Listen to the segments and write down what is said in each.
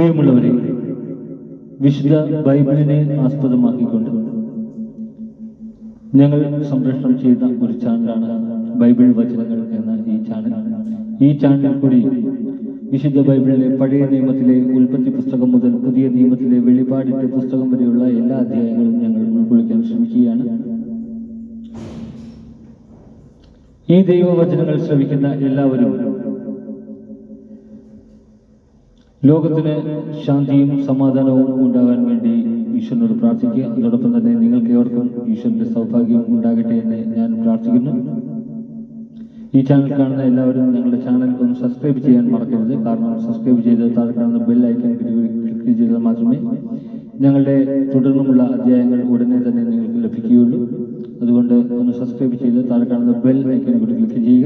പ്രിയമുള്ളവരെ, വിശുദ്ധ ബൈബിളിനെ ആസ്പദമാക്കിക്കൊണ്ട് ഞങ്ങൾ സംപ്രേഷണം ചെയ്ത ഒരു ചാനലാണ് ബൈബിൾ വചനങ്ങൾ എന്ന ഈ ചാനലിൽ കൂടി വിശുദ്ധ ബൈബിളിലെ പഴയ നിയമത്തിലെ ഉൽപ്പത്തി പുസ്തകം മുതൽ പുതിയ നിയമത്തിലെ വെളിപാടിന്റെ പുസ്തകം വരെയുള്ള എല്ലാ അധ്യായങ്ങളും ഞങ്ങൾ ഉൾക്കൊള്ളിക്കാൻ ശ്രമിക്കുകയാണ്. ഈ ദൈവവചനങ്ങൾ ശ്രവിക്കുന്ന എല്ലാവരും ലോകത്തിന് ശാന്തിയും സമാധാനവും ഉണ്ടാകാൻ വേണ്ടി ഈശ്വരനോട് പ്രാർത്ഥിക്കുക. അതോടൊപ്പം തന്നെ നിങ്ങൾക്ക് ഏവർക്കും ഈശ്വരന്റെ സൗഭാഗ്യം ഉണ്ടാകട്ടെ എന്ന് ഞാൻ പ്രാർത്ഥിക്കുന്നു. ഈ ചാനൽ കാണുന്ന എല്ലാവരും ഞങ്ങളുടെ ചാനൽ ഒന്ന് സബ്സ്ക്രൈബ് ചെയ്യാൻ മറക്കരുത്. കാരണം സബ്സ്ക്രൈബ് ചെയ്ത് താഴെ കാണുന്ന ബെൽ ഐക്കൺ ക്ലിക്ക് ചെയ്താൽ മാത്രമേ ഞങ്ങളുടെ തുടർന്നുമുള്ള അധ്യായങ്ങൾ ഉടനെ തന്നെ നിങ്ങൾക്ക് ലഭിക്കുകയുള്ളൂ. അതുകൊണ്ട് ഒന്ന് സബ്സ്ക്രൈബ് ചെയ്ത് താഴെ കാണുന്ന ബെൽ ഐക്കൺ കൂടി ക്ലിക്ക് ചെയ്യുക.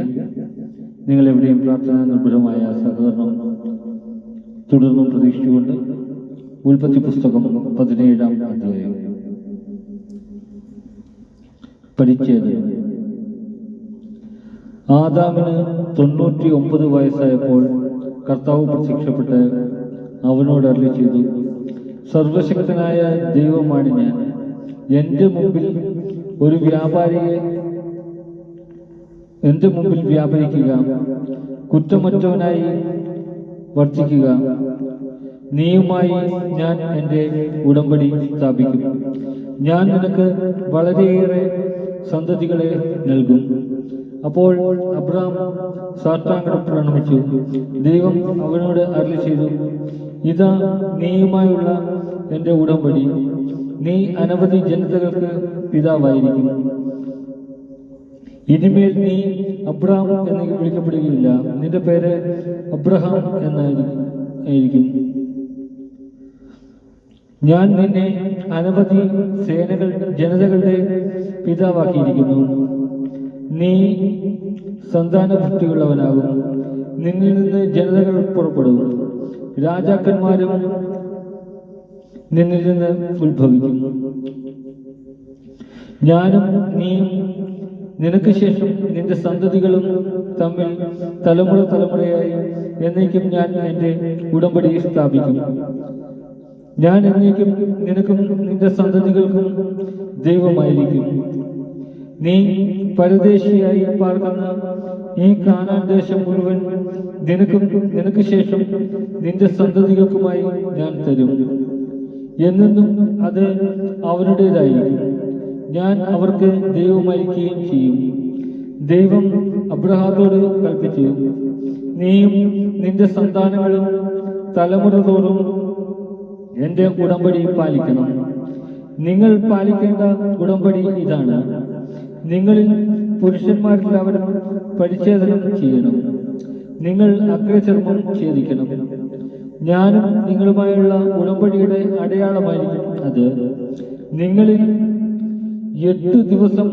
നിങ്ങൾ എവിടെയും പ്രാർത്ഥന നിർഭരമായ സഹകരണം തുടർന്നും പ്രതീക്ഷിച്ചുകൊണ്ട് ഉൽപ്പത്തി പുസ്തകം 17-ാം അധ്യായം. പരിച്ഛേദം. ആദാമിന് 99 വയസ്സായപ്പോൾ കർത്താവ് പ്രത്യക്ഷപ്പെട്ട് അവനോട് അരുളി ചെയ്തു, സർവശക്തനായ ദൈവമാണ് ഞാൻ. എൻ്റെ മുമ്പിൽ വ്യാപരിക്കുക, കുറ്റമറ്റവനായി വർദ്ധിക്കുക. നീയുമായി ഞാൻ എൻ്റെ ഉടമ്പടി സ്ഥാപിക്കും. ഞാൻ നിനക്ക് വളരെയേറെ സന്തതികളെ നൽകും. അപ്പോൾ അബ്രഹാം സാഷ്ടാംഗം പ്രണമിച്ചു. ദൈവം അവനോട് അരുളി ചെയ്തു, ഇതാ നീയുമായുള്ള എൻ്റെ ഉടമ്പടി. നീ അനവധി ജനതകൾക്ക് പിതാവായിരിക്കും. ഇനിമേൽ നീ അബ്രഹാം എന്ന് വിളിക്കപ്പെടുകയില്ല, നിന്റെ പേര് അബ്രഹാം എന്നായിരിക്കും. ഞാൻ നിന്നെ അനവധി ജനതകളുടെ പിതാവാക്കിയിരിക്കുന്നു. നീ സന്താനഭുക്തിയുള്ളവനാകും. നിന്നിൽ നിന്ന് ജനതകൾ പുറപ്പെടും, രാജാക്കന്മാരും നിന്നിൽ നിന്ന് ഉത്ഭവിക്കും. ഞാനും നീയും നിനക്ക് ശേഷം നിന്റെ സന്തതികളും തമ്മിൽ തലമുറയായി എന്നേക്കും ഞാൻ എൻ്റെ ഉടമ്പടി സ്ഥാപിക്കും. ഞാൻ എന്നേക്കും നിനക്കും നിന്റെ സന്തതികൾക്കും ദൈവമായിരിക്കും. നീ പരദേശിയായി പാർക്കുന്ന ഈ കാനാൻ ദേശം മുഴുവൻ നിനക്ക് ശേഷം നിന്റെ സന്തതികൾക്കുമായി ഞാൻ തരും. എന്നെന്നും അത് അവരുടേതായിരിക്കും. ഞാൻ അവർക്ക് ദൈവമായിരിക്കുകയും ചെയ്യും. ദൈവം അബ്രഹാത്തോട് കൽപ്പിച്ചു, നീയും നിന്റെ സന്താനങ്ങളും തലമുറ തോറും എൻ്റെ ഉടമ്പടി പാലിക്കണം. നിങ്ങൾ പാലിക്കേണ്ട ഉടമ്പടി ഇതാണ്: നിങ്ങളിൽ പുരുഷന്മാരെല്ലാവരും പരിച്ഛേദനം ചെയ്യണം. നിങ്ങൾ അഗ്രചർമ്മം ഛേദിക്കണം. ഞാനും നിങ്ങളുമായുള്ള ഉടമ്പടിയുടെ അടയാളമായിരിക്കും അത്. നിങ്ങളിൽ 8 ദിവസം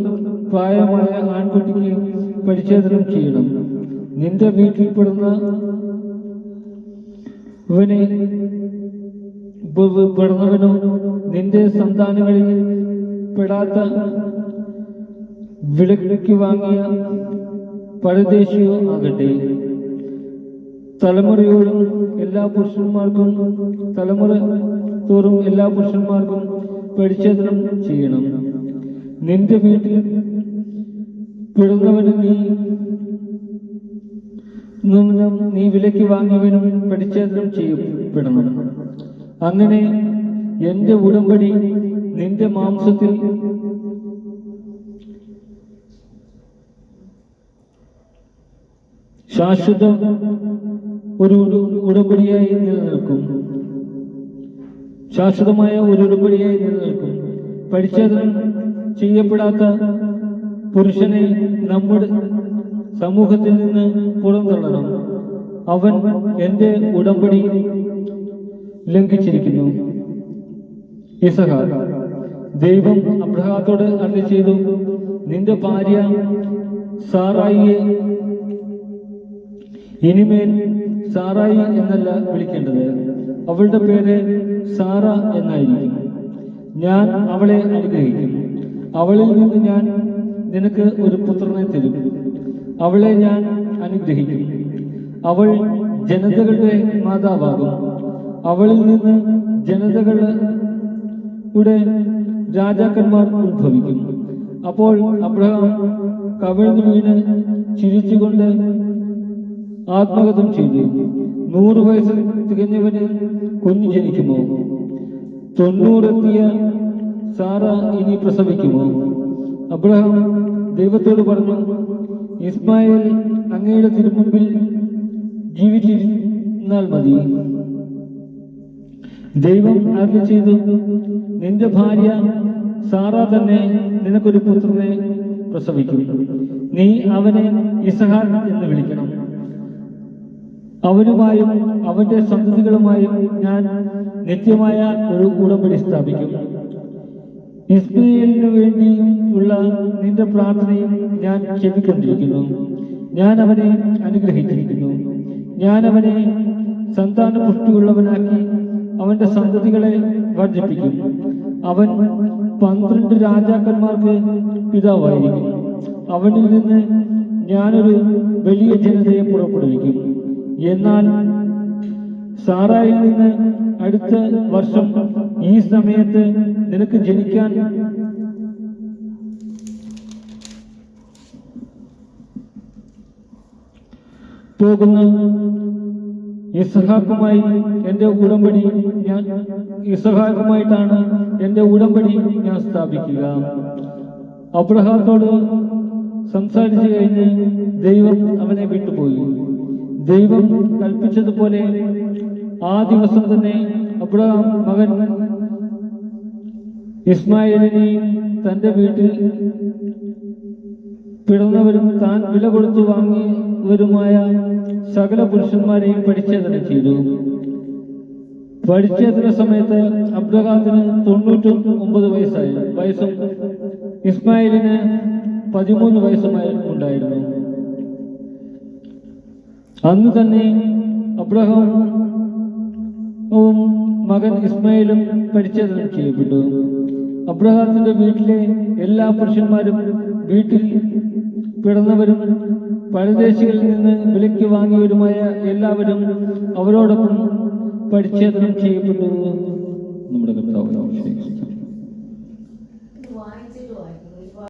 പ്രായമായ ആൺകുട്ടിക്ക് പരിച്ഛേദനം ചെയ്യണം. നിന്റെ വീട്ടിൽപ്പെടുന്നവനോ നിന്റെ സന്താനങ്ങളിൽ പെടാത്ത വിലയ്ക്ക് വാങ്ങിയ പരദേശിയോ ആകട്ടെ, തലമുറ തോറും എല്ലാ പുരുഷന്മാർക്കും പരിച്ഛേദനം ചെയ്യണം. നിന്റെ വീട്ടിൽ പെടുന്നവന് നീ വിലയ്ക്ക് വാങ്ങിയവനും പരിച്ഛേദനം ചെയ്യപ്പെടണം. അങ്ങനെ എൻ്റെ ഉടമ്പടി നിന്റെ മാംസത്തിൽ ശാശ്വത ഒരു ഉടമ്പടിയായി നിലനിൽക്കും. ശാശ്വതമായ ഒരു ഉടമ്പടിയായി നിലനിൽക്കും. പരിച്ഛേദനം ചെയ്യപ്പെടാത്ത പുരുഷനെ നമ്മുടെ സമൂഹത്തിൽ നിന്ന് പുറന്തള്ളണം. അവൻ എൻ്റെ ഉടമ്പടി ലംഘിച്ചിരിക്കുന്നു. ഇസഹാക്ക്. ദൈവം അബ്രഹാത്തോട് അരുളി ചെയ്തു, നിന്റെ ഭാര്യ സാറായിയെ ഇനിമേൽ സാറായി എന്നല്ല വിളിക്കേണ്ടത്, അവളുടെ പേര് സാറ എന്നായിരിക്കും. ഞാൻ അവളെ അനുഗ്രഹിക്കും. അവളിൽ നിന്ന് ഞാൻ നിനക്ക് ഒരു പുത്രനെ തരും. അവളെ ഞാൻ അനുഗ്രഹിക്കും. അവൾ ജനതകളുടെ മാതാവാകും. അവളിൽ നിന്ന് ജനതകളുടെ രാജാക്കന്മാർ ഉത്ഭവിക്കും. അപ്പോൾ അബ്രഹാം കവിഴ്ന്നു വീണ് ചിരിച്ചുകൊണ്ട് ആത്മഗതം ചെയ്തു. 100 വയസ്സ് തികഞ്ഞവന് കുഞ്ഞു ജനിക്കുമോ? 90 എത്തിയ സാറ ഇനി പ്രസവിക്കുമോ? അബ്രഹാം ദൈവത്തോട് പറഞ്ഞു, ഇസ്മായേൽ അങ്ങയുടെ തിരുമുമ്പിൽ ജീവിച്ചിരുന്നാൽ മതി. ദൈവം അരുളി ചെയ്തു, നിന്റെ ഭാര്യ സാറ തന്നെ നിനക്കൊരു പുത്രനെ പ്രസവിക്കും. നീ അവനെ ഇസഹാക്ക് എന്ന് വിളിക്കണം. അവനുമായും അവന്റെ സന്തതികളുമായും ഞാൻ നിത്യമായ ഒരു ഉടമ്പടി സ്ഥാപിക്കും. ഇസ്മായേലിനു വേണ്ടിയും ഉള്ള നിന്റെ പ്രാർത്ഥനയും ഞാൻ ക്ഷമിക്കൊണ്ടിരിക്കുന്നു. ഞാൻ അവനെ അനുഗ്രഹിച്ചിരിക്കുന്നു. ഞാൻ അവനെ സന്താനപുഷ്ടിയുള്ളവനാക്കി അവന്റെ സന്തതികളെ വർദ്ധിപ്പിക്കും. അവൻ 12 രാജാക്കന്മാർക്ക് പിതാവായിരിക്കും. അവനിൽ നിന്ന് ഞാനൊരു വലിയ ജനതയെ പുറപ്പെടുവിക്കും. എന്നാൽ സാറായിൽ നിന്ന് അടുത്ത വർഷം ഈ സമയത്ത് നിനക്ക് ജനിക്കാൻ പോകുന്ന ഇസഹാക്കുമായി എന്റെ ഉടമ്പടി ഇസഹാക്കുമായിട്ടാണ് എന്റെ ഉടമ്പടി ഞാൻ സ്ഥാപിക്കുക. അബ്രഹാത്തോട് സംസാരിച്ചു കഴിഞ്ഞ് ദൈവം അവനെ വിട്ടുപോയി. ദൈവം കൽപ്പിച്ചതുപോലെ ആ ദിവസം തന്നെ അബ്രഹാം മകൻ ഇസ്മായേലിനെയും തന്റെ വീട്ടിൽ പിറന്നവരും താൻ വില കൊടുത്തു വാങ്ങിയവരുമായ സകല പുരുഷന്മാരെയും പരിച്ഛേദന ചെയ്തു. പരിച്ഛേദന സമയത്ത് അബ്രഹാത്തിന് 99 വയസ്സും ഇസ്മായേലിന് 13 വയസ്സുമായി ഉണ്ടായിരുന്നു. അന്ന് തന്നെ അബ്രഹാമും മകൻ ഇസ്മായേലും പരിച്ഛേദനം ചെയ്യപ്പെട്ടു. അബ്രഹാത്തിന്റെ വീട്ടിലെ എല്ലാ പുരുഷന്മാരും വീട്ടിൽ പിറന്നവരും പരദേശികളിൽ നിന്ന് വിലയ്ക്ക് വാങ്ങിയവരുമായ എല്ലാവരും അവരോടൊപ്പം പരിച്ഛേദനം ചെയ്യപ്പെട്ടു. നമ്മുടെ കർത്താവ്